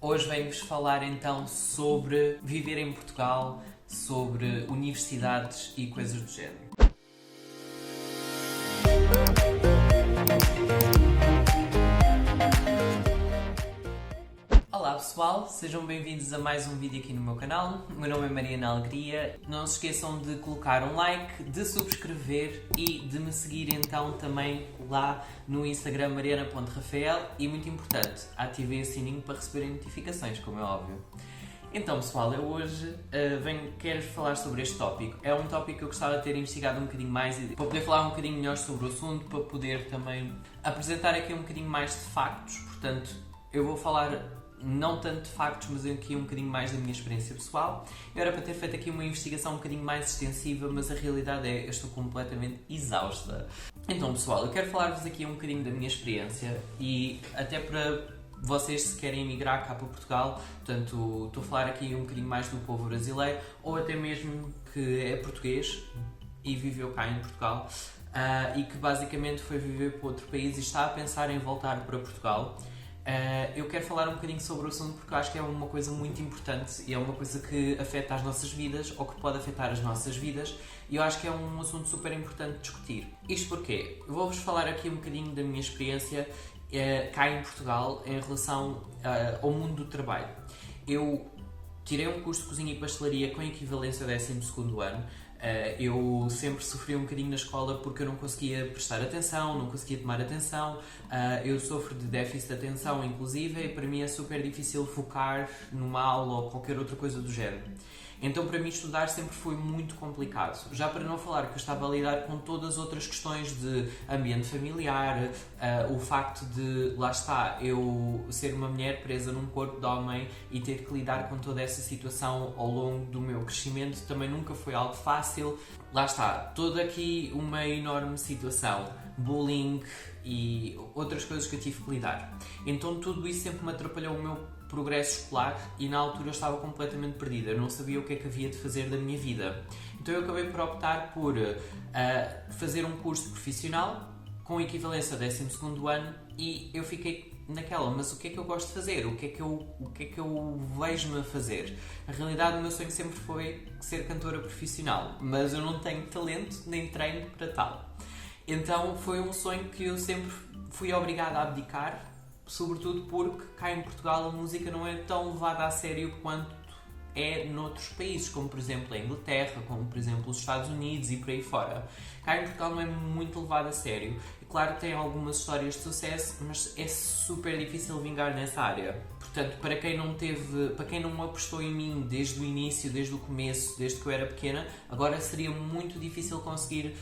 Hoje venho-vos falar então sobre viver em Portugal, sobre universidades e coisas do género. Olá pessoal, sejam bem-vindos a mais um vídeo aqui no meu canal. O meu nome é Mariana Alegria. Não se esqueçam de colocar um like, de subscrever e de me seguir então também lá no Instagram mariana.rafael e, muito importante, ativem o sininho para receberem notificações, como é óbvio. Então pessoal, eu hoje quero falar sobre este tópico. É um tópico que eu gostava de ter investigado um bocadinho mais para poder falar um bocadinho melhor sobre o assunto, para poder também apresentar aqui um bocadinho mais de factos. Portanto, eu vou falar não tanto de factos, mas aqui um bocadinho mais da minha experiência pessoal. Eu era para ter feito aqui uma investigação um bocadinho mais extensiva, mas a realidade é que eu estou completamente exausta. Então pessoal, eu quero falar-vos aqui um bocadinho da minha experiência e até para vocês se querem emigrar cá para Portugal, portanto estou a falar aqui um bocadinho mais do povo brasileiro ou até mesmo que é português e viveu cá em Portugal e que basicamente foi viver para outro país e está a pensar em voltar para Portugal. Eu quero falar um bocadinho sobre o assunto porque eu acho que é uma coisa muito importante e é uma coisa que afeta as nossas vidas ou que pode afetar as nossas vidas e eu acho que é um assunto super importante de discutir. Isto porquê? Eu vou-vos falar aqui um bocadinho da minha experiência cá em Portugal em relação ao mundo do trabalho. Eu tirei um curso de cozinha e pastelaria com equivalência ao 12º ano. Eu sempre sofri um bocadinho na escola porque eu não conseguia prestar atenção, não conseguia tomar atenção. Eu sofro de déficit de atenção, inclusive, e para mim é super difícil focar numa aula ou qualquer outra coisa do género. Então, para mim, estudar sempre foi muito complicado. Já para não falar que eu estava a lidar com todas as outras questões de ambiente familiar, o facto de, lá está, eu ser uma mulher presa num corpo de homem e ter que lidar com toda essa situação ao longo do meu crescimento também nunca foi algo fácil. Lá está, toda aqui uma enorme situação, bullying e outras coisas que eu tive que lidar. Então, tudo isso sempre me atrapalhou o meu progresso escolar e na altura eu estava completamente perdida, eu não sabia o que é que havia de fazer da minha vida. Então eu acabei por optar por fazer um curso profissional com equivalência ao 12º ano e eu fiquei naquela, mas o que é que eu gosto de fazer? O que é que eu vejo-me a fazer? Na realidade o meu sonho sempre foi ser cantora profissional, mas eu não tenho talento nem treino para tal. Então foi um sonho que eu sempre fui obrigada a abdicar, sobretudo porque cá em Portugal a música não é tão levada a sério quanto é noutros países, como por exemplo a Inglaterra, como por exemplo os Estados Unidos e por aí fora. Cá em Portugal não é muito levada a sério. E claro que tem algumas histórias de sucesso, mas é super difícil vingar nessa área. Portanto, para quem não apostou em mim desde o início, desde o começo, desde que eu era pequena, agora seria muito difícil conseguir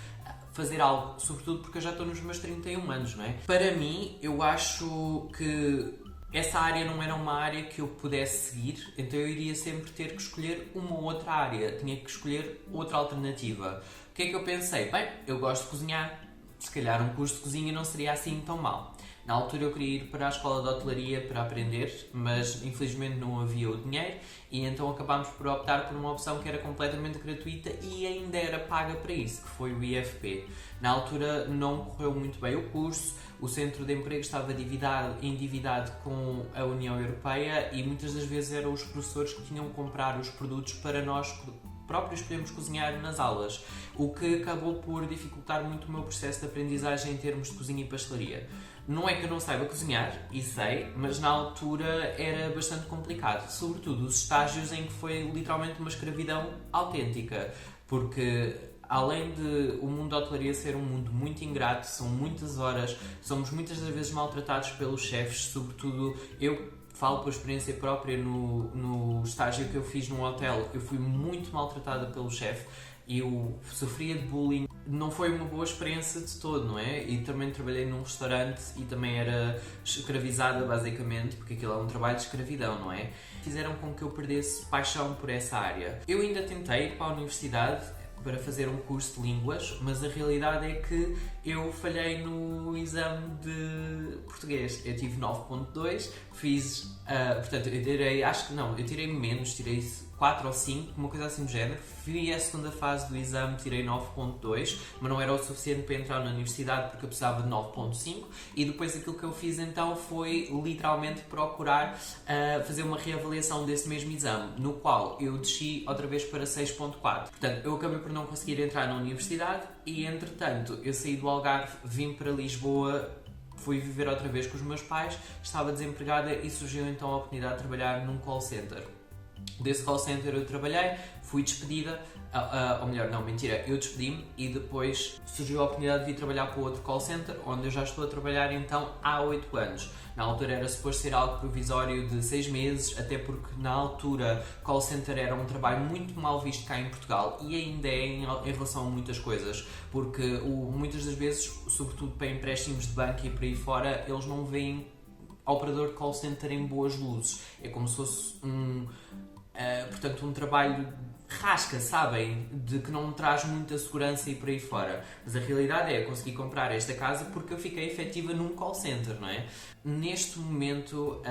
fazer algo, sobretudo porque eu já estou nos meus 31 anos, não é? Para mim, eu acho que essa área não era uma área que eu pudesse seguir, então eu iria sempre ter que escolher uma outra área, tinha que escolher outra alternativa. O que é que eu pensei? Bem, eu gosto de cozinhar, se calhar um curso de cozinha não seria assim tão mau. Na altura eu queria ir para a escola de hotelaria para aprender, mas infelizmente não havia o dinheiro e então acabámos por optar por uma opção que era completamente gratuita e ainda era paga para isso, que foi o IFP. Na altura não correu muito bem o curso, o centro de emprego estava endividado com a União Europeia e muitas das vezes eram os professores que tinham que comprar os produtos para nós próprios podemos cozinhar nas aulas, o que acabou por dificultar muito o meu processo de aprendizagem em termos de cozinha e pastelaria. Não é que eu não saiba cozinhar, e sei, mas na altura era bastante complicado, sobretudo os estágios em que foi literalmente uma escravidão autêntica, porque além de o mundo da hotelaria ser um mundo muito ingrato, são muitas horas, somos muitas das vezes maltratados pelos chefes, sobretudo eu falo por experiência própria, no estágio que eu fiz num hotel, eu fui muito maltratada pelo chefe, eu sofria de bullying, não foi uma boa experiência de todo, não é? E também trabalhei num restaurante e também era escravizada basicamente, porque aquilo é um trabalho de escravidão, não é? Fizeram com que eu perdesse paixão por essa área. Eu ainda tentei ir para a universidade, para fazer um curso de línguas, mas a realidade é que eu falhei no exame de português. Eu tive 9.2, fiz, portanto, eu tirei menos, tirei 4 ou 5, uma coisa assim do género. Fui à segunda fase do exame, tirei 9.2, mas não era o suficiente para entrar na universidade porque eu precisava de 9.5, e depois aquilo que eu fiz então foi literalmente procurar fazer uma reavaliação desse mesmo exame, no qual eu desci outra vez para 6.4. Portanto, eu acabei por não conseguir entrar na universidade e, entretanto, eu saí do Algarve, vim para Lisboa, fui viver outra vez com os meus pais, estava desempregada e surgiu então a oportunidade de trabalhar num call center. Desse call center eu trabalhei, fui despedida, ou melhor, não, mentira, eu despedi-me e depois surgiu a oportunidade de vir trabalhar para outro call center, onde eu já estou a trabalhar então há 8 anos. Na altura era suposto ser algo provisório de 6 meses, até porque na altura call center era um trabalho muito mal visto cá em Portugal e ainda é em relação a muitas coisas, porque muitas das vezes, sobretudo para empréstimos de banco e por aí fora, eles não veem operador de call center em boas luzes. É como se fosse portanto, um trabalho rasca, sabem? De que não me traz muita segurança e por aí fora. Mas a realidade é, eu consegui comprar esta casa porque eu fiquei efetiva num call center, não é? Neste momento,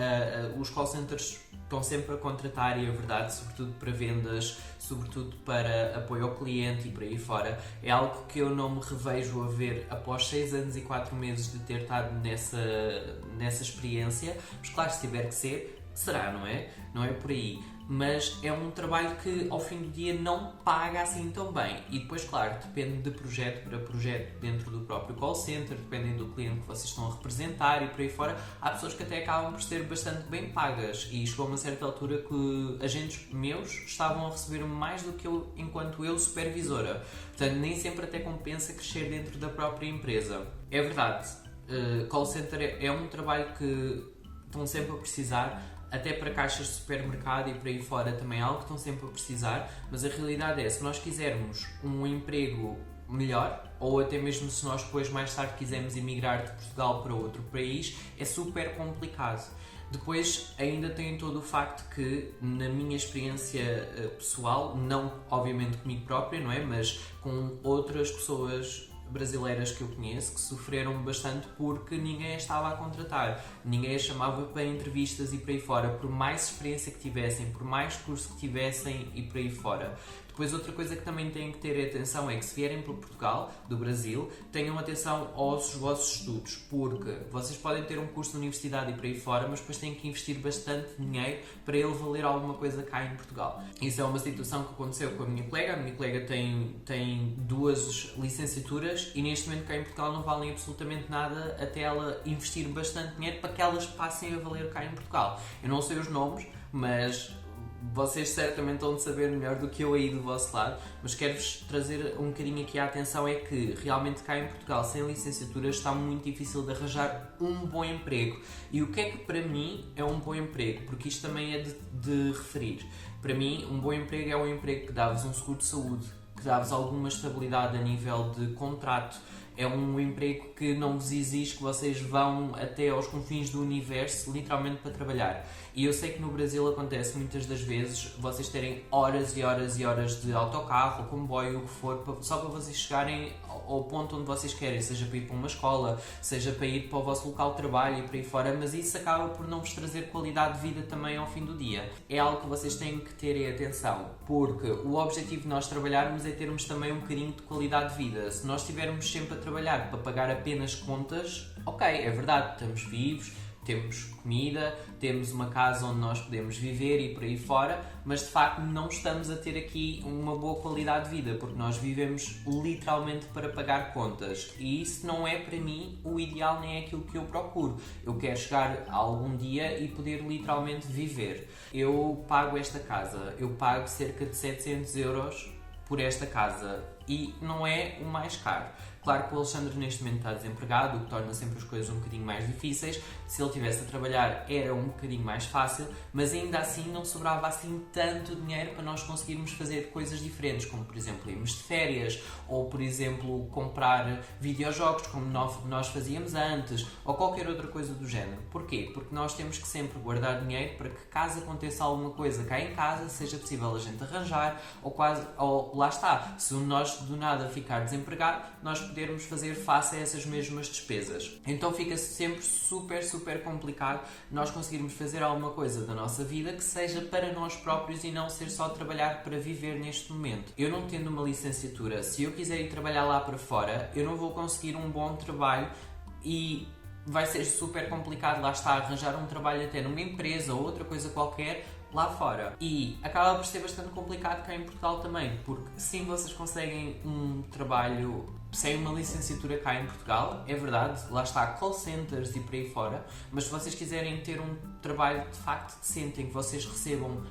os call centers estão sempre a contratar, e a verdade, sobretudo para vendas, sobretudo para apoio ao cliente e por aí fora, é algo que eu não me revejo a ver após 6 anos e 4 meses de ter estado nessa experiência. Mas claro, se tiver que ser, será, não é? Não é por aí. Mas é um trabalho que ao fim do dia não paga assim tão bem. E depois, claro, depende de projeto para projeto dentro do próprio call center, dependem do cliente que vocês estão a representar e por aí fora. Há pessoas que até acabam por ser bastante bem pagas, e chegou a uma certa altura que agentes meus estavam a receber mais do que eu enquanto eu supervisora. Portanto, nem sempre até compensa crescer dentro da própria empresa. É verdade, call center é um trabalho que estão sempre a precisar. Até para caixas de supermercado e por aí fora também é algo que estão sempre a precisar, mas a realidade é, se nós quisermos um emprego melhor, ou até mesmo se nós depois mais tarde quisermos emigrar de Portugal para outro país, é super complicado. Depois ainda tem todo o facto que, na minha experiência pessoal, não obviamente comigo própria, não é? Mas com outras pessoas brasileiras que eu conheço que sofreram bastante porque ninguém as estava a contratar, ninguém as chamava para entrevistas e por aí fora, por mais experiência que tivessem, por mais curso que tivessem e por aí fora. Depois, outra coisa que também têm que ter atenção é que, se vierem para Portugal, do Brasil, tenham atenção aos vossos estudos, porque vocês podem ter um curso de universidade e por aí fora, mas depois têm que investir bastante dinheiro para ele valer alguma coisa cá em Portugal. Isso é uma situação que aconteceu com a minha colega. A minha colega tem 2 licenciaturas e neste momento cá em Portugal não valem absolutamente nada até ela investir bastante dinheiro para que elas passem a valer cá em Portugal. Eu não sei os nomes, mas vocês certamente vão saber melhor do que eu aí do vosso lado, mas quero-vos trazer um bocadinho aqui a atenção, é que realmente cá em Portugal, sem licenciatura, está muito difícil de arranjar um bom emprego. E o que é que para mim é um bom emprego? Porque isto também é de referir. Para mim, um bom emprego é um emprego que dá-vos um seguro de saúde, que dá-vos alguma estabilidade a nível de contrato. É um emprego que não vos exige que vocês vão até aos confins do universo, literalmente, para trabalhar. E eu sei que no Brasil acontece muitas das vezes vocês terem horas e horas e horas de autocarro, ou comboio, o que for, só para vocês chegarem ao ponto onde vocês querem, seja para ir para uma escola, seja para ir para o vosso local de trabalho e por aí fora, mas isso acaba por não vos trazer qualidade de vida também ao fim do dia. É algo que vocês têm que ter atenção, porque o objetivo de nós trabalharmos é termos também um bocadinho de qualidade de vida. Se nós estivermos sempre a trabalhar para pagar apenas contas, ok, é verdade, estamos vivos, temos comida, temos uma casa onde nós podemos viver e por aí fora, mas de facto não estamos a ter aqui uma boa qualidade de vida, porque nós vivemos literalmente para pagar contas, e isso não é para mim o ideal, nem é aquilo que eu procuro. Eu quero chegar a algum dia e poder literalmente viver. Eu pago esta casa, eu pago cerca de 700 € por esta casa, e não é o mais caro. Claro que o Alexandre neste momento está desempregado, o que torna sempre as coisas um bocadinho mais difíceis. Se ele estivesse a trabalhar era um bocadinho mais fácil, mas ainda assim não sobrava assim tanto dinheiro para nós conseguirmos fazer coisas diferentes, como por exemplo irmos de férias, ou por exemplo comprar videojogos como nós fazíamos antes, ou qualquer outra coisa do género. Porquê? Porque nós temos que sempre guardar dinheiro para que caso aconteça alguma coisa cá em casa, seja possível a gente arranjar, ou lá está, se nós do nada ficar desempregado, nós podermos fazer face a essas mesmas despesas. Então fica sempre super complicado nós conseguirmos fazer alguma coisa da nossa vida que seja para nós próprios e não ser só trabalhar para viver neste momento. Eu não tendo uma licenciatura, se eu quiser ir trabalhar lá para fora, eu não vou conseguir um bom trabalho e vai ser super complicado, lá está, arranjar um trabalho até numa empresa ou outra coisa qualquer lá fora. E acaba por ser bastante complicado cá em Portugal também, porque sim, vocês conseguem um trabalho sem uma licenciatura cá em Portugal, é verdade, lá está, call centers e por aí fora, mas se vocês quiserem ter um trabalho de facto decente, em que vocês recebam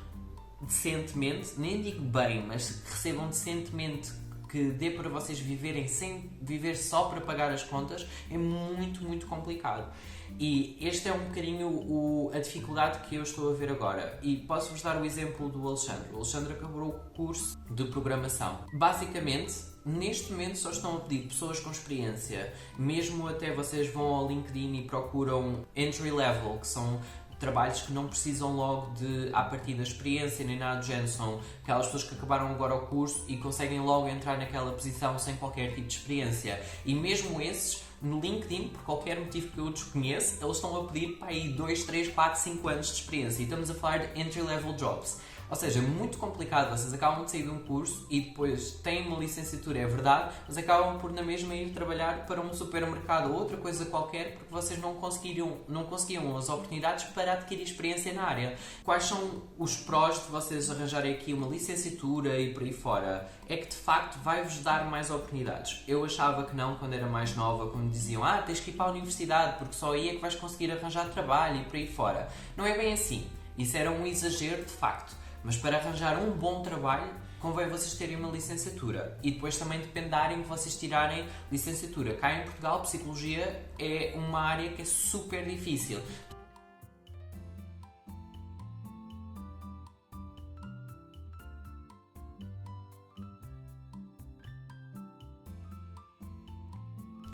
decentemente, nem digo bem, mas que recebam decentemente, que dê para vocês viverem sem viver só para pagar as contas, é muito complicado. E este é um bocadinho a dificuldade que eu estou a ver agora. E posso-vos dar o exemplo do Alexandre. O Alexandre acabou o curso de programação. Basicamente, neste momento só estão a pedir pessoas com experiência. Mesmo até vocês vão ao LinkedIn e procuram entry level, que são trabalhos que não precisam logo de, à partida, experiência nem nada do género, são aquelas pessoas que acabaram agora o curso e conseguem logo entrar naquela posição sem qualquer tipo de experiência. E mesmo esses, no LinkedIn, por qualquer motivo que eu desconheço, eles estão a pedir para aí 2, 3, 4, 5 anos de experiência. E estamos a falar de entry-level jobs. Ou seja, muito complicado. Vocês acabam de sair de um curso e depois têm uma licenciatura, é verdade, mas acabam por na mesma ir trabalhar para um supermercado ou outra coisa qualquer porque vocês não conseguiam as oportunidades para adquirir experiência na área. Quais são os prós de vocês arranjarem aqui uma licenciatura e por aí fora? É que de facto vai-vos dar mais oportunidades. Eu achava que não quando era mais nova, quando diziam tens que ir para a universidade porque só aí é que vais conseguir arranjar trabalho e por aí fora. Não é bem assim. Isso era um exagero de facto. Mas para arranjar um bom trabalho, convém vocês terem uma licenciatura. E depois também depende da área em que vocês tirarem licenciatura. Cá em Portugal, psicologia é uma área que é super difícil.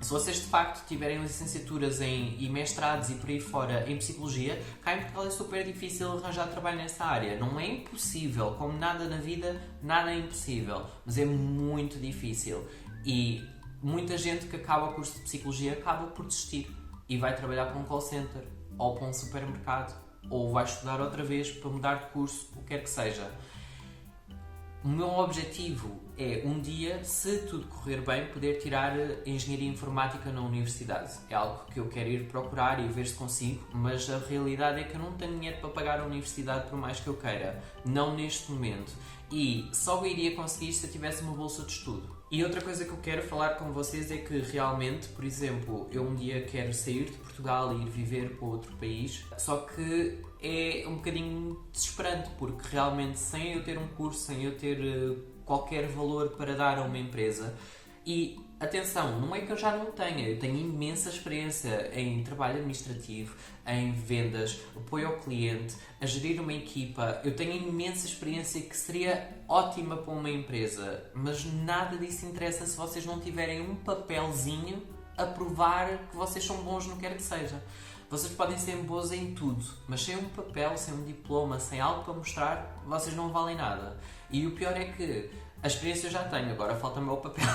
Se vocês de facto tiverem licenciaturas e mestrados e por aí fora em psicologia, cá em Portugal é super difícil arranjar trabalho nessa área. Não é impossível, como nada na vida, nada é impossível, mas é muito difícil. E muita gente que acaba o curso de psicologia acaba por desistir e vai trabalhar para um call center, ou para um supermercado, ou vai estudar outra vez para mudar de curso, o que quer que seja. O meu objetivo é um dia, se tudo correr bem, poder tirar Engenharia Informática na universidade. É algo que eu quero ir procurar e ver se consigo, mas a realidade é que eu não tenho dinheiro para pagar a universidade por mais que eu queira. Não neste momento. E só iria conseguir se eu tivesse uma bolsa de estudo. E outra coisa que eu quero falar com vocês é que realmente, por exemplo, eu um dia quero sair de Portugal e ir viver para outro país, só que é um bocadinho desesperante, porque realmente sem eu ter um curso, sem eu ter qualquer valor para dar a uma empresa, e atenção, não é que eu já não tenha, eu tenho imensa experiência em trabalho administrativo, em vendas, apoio ao cliente, a gerir uma equipa, eu tenho imensa experiência que seria ótima para uma empresa, mas nada disso interessa se vocês não tiverem um papelzinho a provar que vocês são bons no que quer que seja. Vocês podem ser bons em tudo, mas sem um papel, sem um diploma, sem algo para mostrar, vocês não valem nada. E o pior é que a experiência eu já tenho, agora falta-me o papel.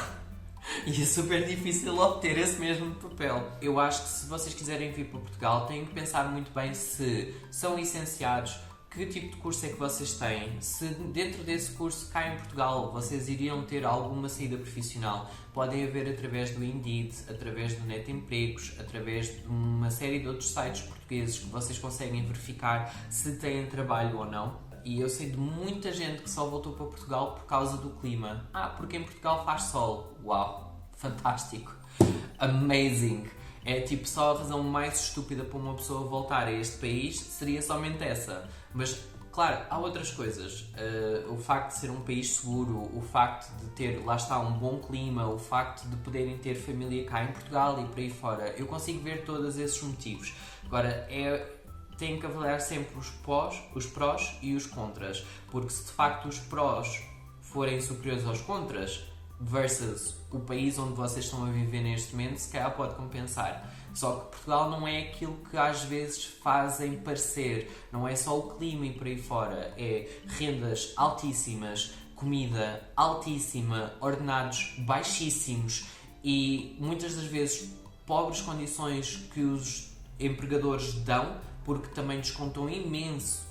E é super difícil obter esse mesmo papel. Eu acho que se vocês quiserem vir para Portugal, têm que pensar muito bem se são licenciados, que tipo de curso é que vocês têm, se dentro desse curso cá em Portugal vocês iriam ter alguma saída profissional. Podem haver através do Indeed, através do Net Empregos, através de uma série de outros sites portugueses que vocês conseguem verificar se têm trabalho ou não. E eu sei de muita gente que só voltou para Portugal por causa do clima. Porque em Portugal faz sol. Uau, fantástico, amazing. É tipo só a razão mais estúpida para uma pessoa voltar a este país seria somente essa. Mas Claro, há outras coisas. O facto de ser um país seguro, o facto de ter, lá está, um bom clima, o facto de poderem ter família cá em Portugal e por aí fora, eu consigo ver todos esses motivos. Agora, tem que avaliar sempre os prós e os contras, porque se de facto os prós forem superiores aos contras, versus o país onde vocês estão a viver neste momento, se calhar pode compensar. Só que Portugal não é aquilo que às vezes fazem parecer. Não é só o clima e por aí fora. É rendas altíssimas, comida altíssima, ordenados baixíssimos e muitas das vezes pobres condições que os empregadores dão, porque também descontam imenso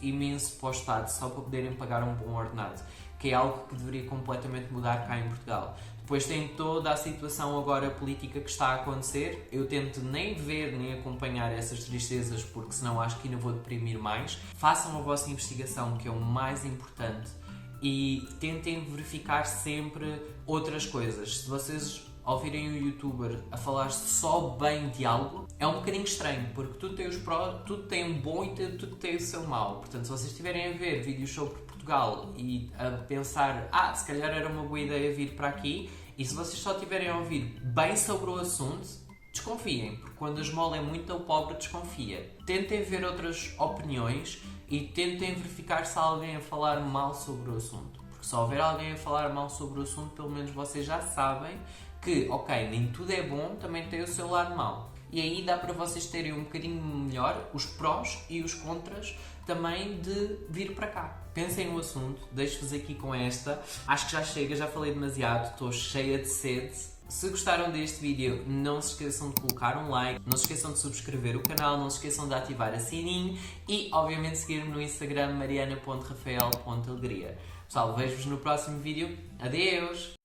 para o Estado só para poderem pagar um bom ordenado, que é algo que deveria completamente mudar cá em Portugal. Depois tem toda a situação agora política que está a acontecer. Eu tento nem ver nem acompanhar essas tristezas, porque senão acho que ainda vou deprimir mais. Façam a vossa investigação, que é o mais importante, e tentem verificar sempre outras coisas. Se vocês ouvirem um youtuber a falar só bem de algo, é um bocadinho estranho, porque tudo tem os prós, tudo tem um bom e tudo tem o seu mau. Portanto, se vocês estiverem a ver vídeos sobre Portugal e a pensar, se calhar era uma boa ideia vir para aqui, e se vocês só estiverem a ouvir bem sobre o assunto, desconfiem, porque quando a esmola é muito, o pobre desconfia. Tentem ver outras opiniões e tentem verificar se há alguém a falar mal sobre o assunto. Porque se houver alguém a falar mal sobre o assunto, pelo menos vocês já sabem que, ok, nem tudo é bom, também tem o seu lado mau. E aí dá para vocês terem um bocadinho melhor os prós e os contras também de vir para cá. Pensem no assunto, deixo-vos aqui com esta. Acho que já chega, já falei demasiado, estou cheia de sede. Se gostaram deste vídeo, não se esqueçam de colocar um like, não se esqueçam de subscrever o canal, não se esqueçam de ativar a sininho e, obviamente, seguir-me no Instagram mariana.rafael.alegria. Pessoal, vejo-vos no próximo vídeo. Adeus!